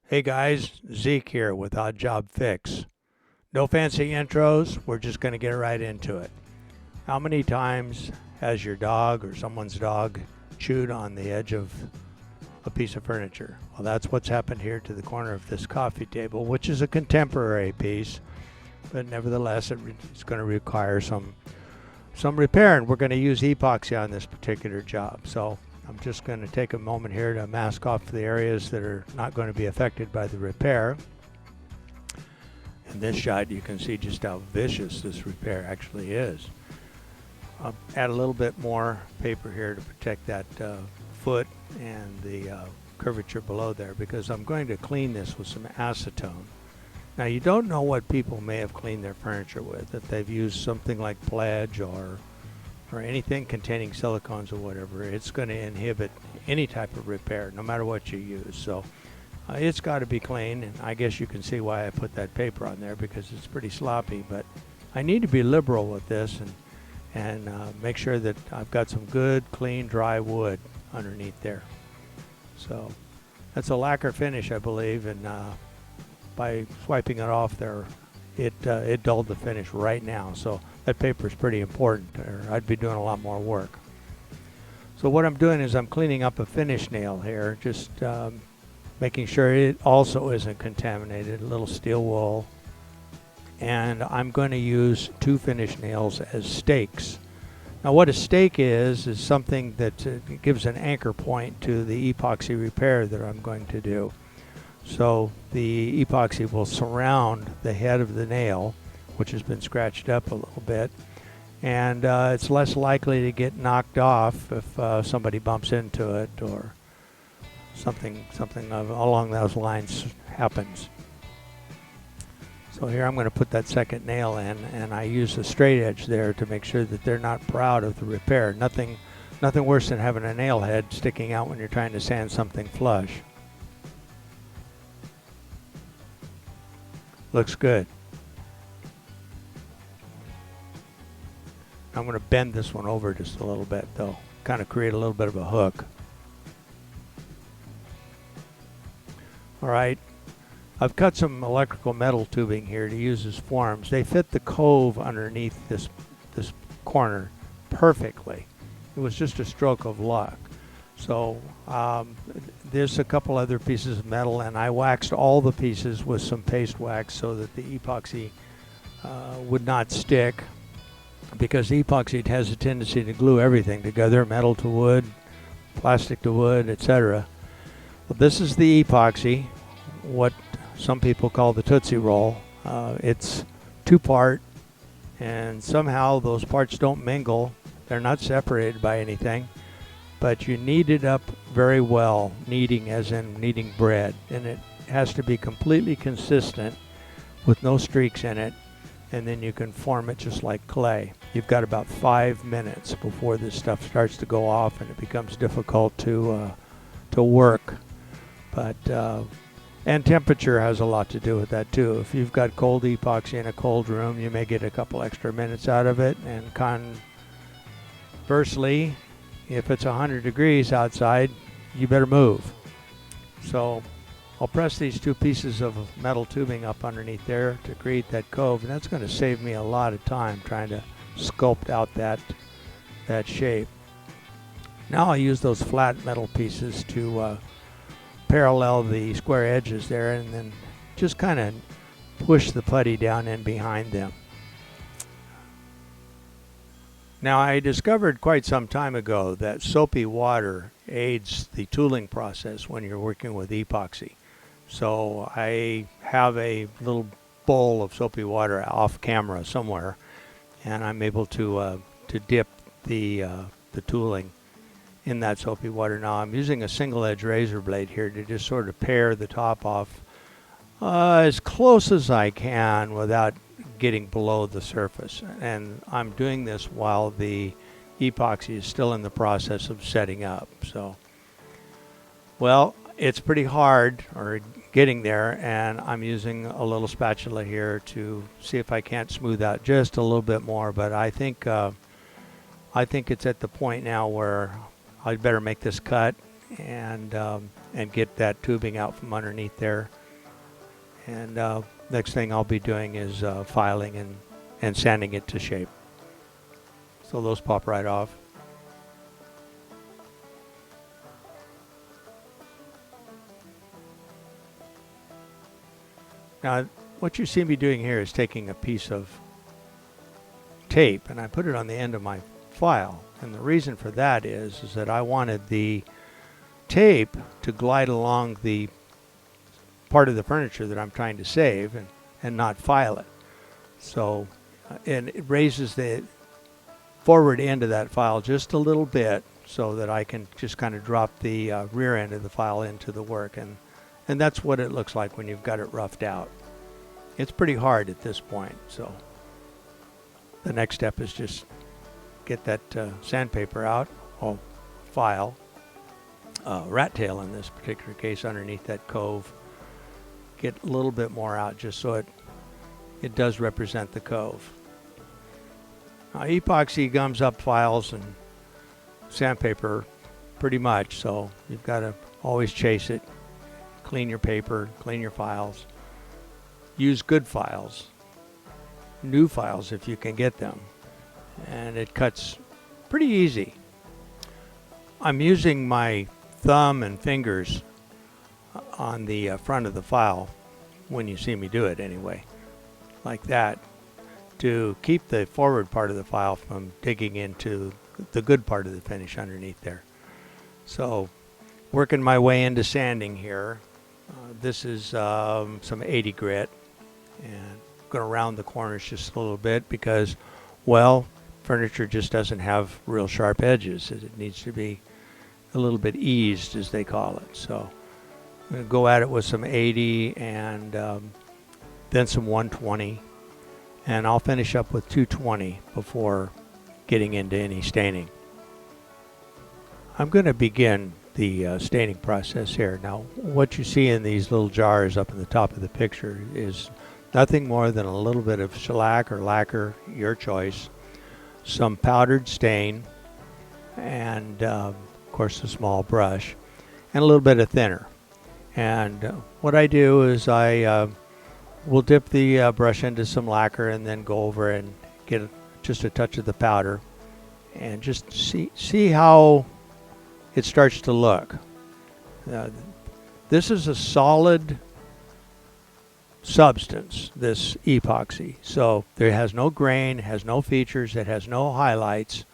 Hey guys, Zeke here with Odd Job Fix. No fancy intros, we're just going to get right into it. How many times has your dog or someone's dog chewed on the edge of a piece of furniture? Well, that's what's happened here to the corner of this coffee table, which is a contemporary piece, but nevertheless it's going to require some repair, and we're going to use epoxy on this particular job. So I'm just going to take a moment here to mask off the areas that are not going to be affected by the repair. In this shot, you can see just how vicious this repair actually is. I'll add a little bit more paper here to protect that foot and the curvature below there, because I'm going to clean this with some acetone. Now, you don't know what people may have cleaned their furniture with, if they've used something like Pledge or anything containing silicones or whatever. It's going to inhibit any type of repair, no matter what you use. So it's got to be clean, and I guess you can see why I put that paper on there, because it's pretty sloppy. But I need to be liberal with this and make sure that I've got some good, clean, dry wood underneath there. So that's a lacquer finish, I believe, and by swiping it off there, it dulled the finish right now. So that paper is pretty important, or I'd be doing a lot more work. So what I'm doing is I'm cleaning up a finish nail here, just making sure it also isn't contaminated, a little steel wool. And I'm going to use 2 finish nails as stakes. Now what a stake is something that gives an anchor point to the epoxy repair that I'm going to do. So the epoxy will surround the head of the nail, which has been scratched up a little bit, and it's less likely to get knocked off if somebody bumps into it or something along those lines happens. So here I'm going to put that second nail in, and I use a straight edge there to make sure that they're not proud of the repair. Nothing worse than having a nail head sticking out when you're trying to sand something flush. Looks good. I'm going to bend this one over just a little bit, though, kind of create a little bit of a hook. All right, I've cut some electrical metal tubing here to use as forms. They fit the cove underneath this corner perfectly. It was just a stroke of luck. So there's a couple other pieces of metal, and I waxed all the pieces with some paste wax so that the epoxy would not stick, because epoxy has a tendency to glue everything together, metal to wood, plastic to wood, etc. Well, this is the epoxy, what some people call the Tootsie Roll. It's 2-part, and somehow those parts don't mingle. They're not separated by anything, but you knead it up very well, kneading as in kneading bread, and it has to be completely consistent with no streaks in it, and then you can form it just like clay. You've got about 5 minutes before this stuff starts to go off and it becomes difficult to work. But and temperature has a lot to do with that too. If you've got cold epoxy in a cold room, you may get a couple extra minutes out of it, and conversely, if it's 100 degrees outside, you better move. So I'll press these 2 pieces of metal tubing up underneath there to create that cove, and that's going to save me a lot of time trying to sculpt out that shape. Now I'll use those flat metal pieces to parallel the square edges there, and then just kind of push the putty down in behind them. Now, I discovered quite some time ago that soapy water aids the tooling process when you're working with epoxy. So I have a little bowl of soapy water off camera somewhere, and I'm able to dip the tooling in that soapy water. Now I'm using a single edge razor blade here to just sort of pare the top off as close as I can without getting below the surface, and I'm doing this while the epoxy is still in the process of setting up. So, well, it's pretty hard, or getting there, and I'm using a little spatula here to see if I can't smooth out just a little bit more. But I think it's at the point now where I'd better make this cut and get that tubing out from underneath there. And next thing I'll be doing is filing and sanding it to shape. So those pop right off. Now, what you see me doing here is taking a piece of tape and I put it on the end of my file. And the reason for that is that I wanted the tape to glide along the part of the furniture that I'm trying to save and not file it. So, and it raises the forward end of that file just a little bit so that I can just kind of drop the rear end of the file into the work. And that's what it looks like when you've got it roughed out. It's pretty hard at this point, so the next step is just get that sandpaper out, file, rat tail in this particular case underneath that cove. Get a little bit more out just so it does represent the cove. Now, epoxy gums up files and sandpaper pretty much, so you've got to always chase it. Clean your paper, clean your files. Use good files, new files if you can get them, and it cuts pretty easy. I'm using my thumb and fingers on the front of the file when you see me do it anyway, like that, to keep the forward part of the file from digging into the good part of the finish underneath there. So working my way into sanding here. This is some 80 grit, and I'm going to round the corners just a little bit because, well, furniture just doesn't have real sharp edges. It needs to be a little bit eased, as they call it. So I'm going to go at it with some 80 and then some 120, and I'll finish up with 220 before getting into any staining. I'm going to begin the staining process here. Now, what you see in these little jars up in the top of the picture is nothing more than a little bit of shellac or lacquer, your choice, some powdered stain, and of course a small brush, and a little bit of thinner. And what I do is I will dip the brush into some lacquer and then go over and get just a touch of the powder and just see how it starts to look. This is a solid substance, this epoxy. So there has no grain, has no features, it has no highlights.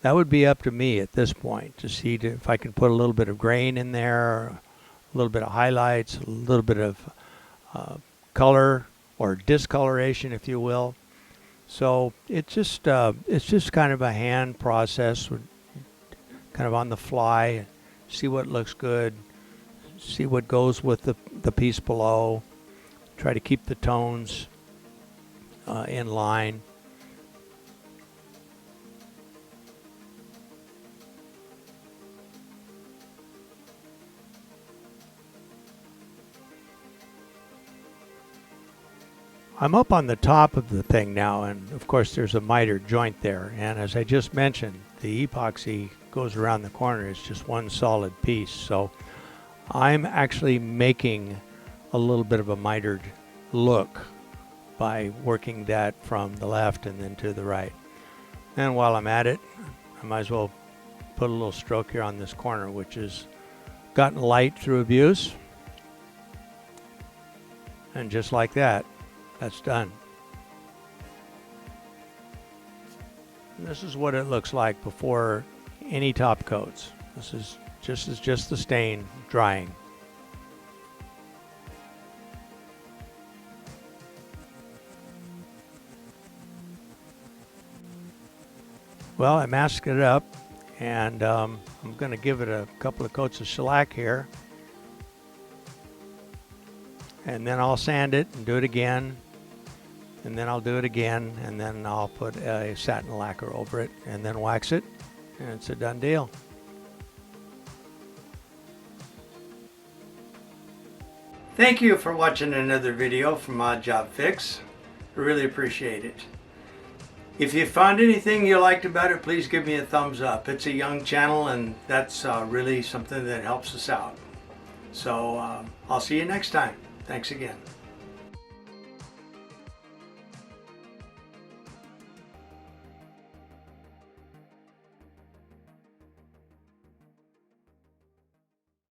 That would be up to me at this point to see if I can put a little bit of grain in there, a little bit of highlights, a little bit of color or discoloration, if you will. So it's just kind of a hand process, kind of on the fly, see what looks good, see what goes with the piece below, try to keep the tones in line. I'm up on the top of the thing now, and of course there's a miter joint there, and as I just mentioned, the epoxy goes around the corner. It's just one solid piece, so I'm actually making a little bit of a mitered look by working that from the left and then to the right. And while I'm at it, I might as well put a little stroke here on this corner, which has gotten light through abuse, and just like that, that's done. And this is what it looks like before any top coats. This is just the stain drying. Well, I masked it up, and I'm going to give it a couple of coats of shellac here, and then I'll sand it and do it again, and then I'll do it again, and then I'll put a satin lacquer over it and then wax it, and it's a done deal. Thank you for watching another video from Odd Job Fix. I really appreciate it. If you found anything you liked about it, please give me a thumbs up. It's a young channel, and that's really something that helps us out. So I'll see you next time. Thanks again.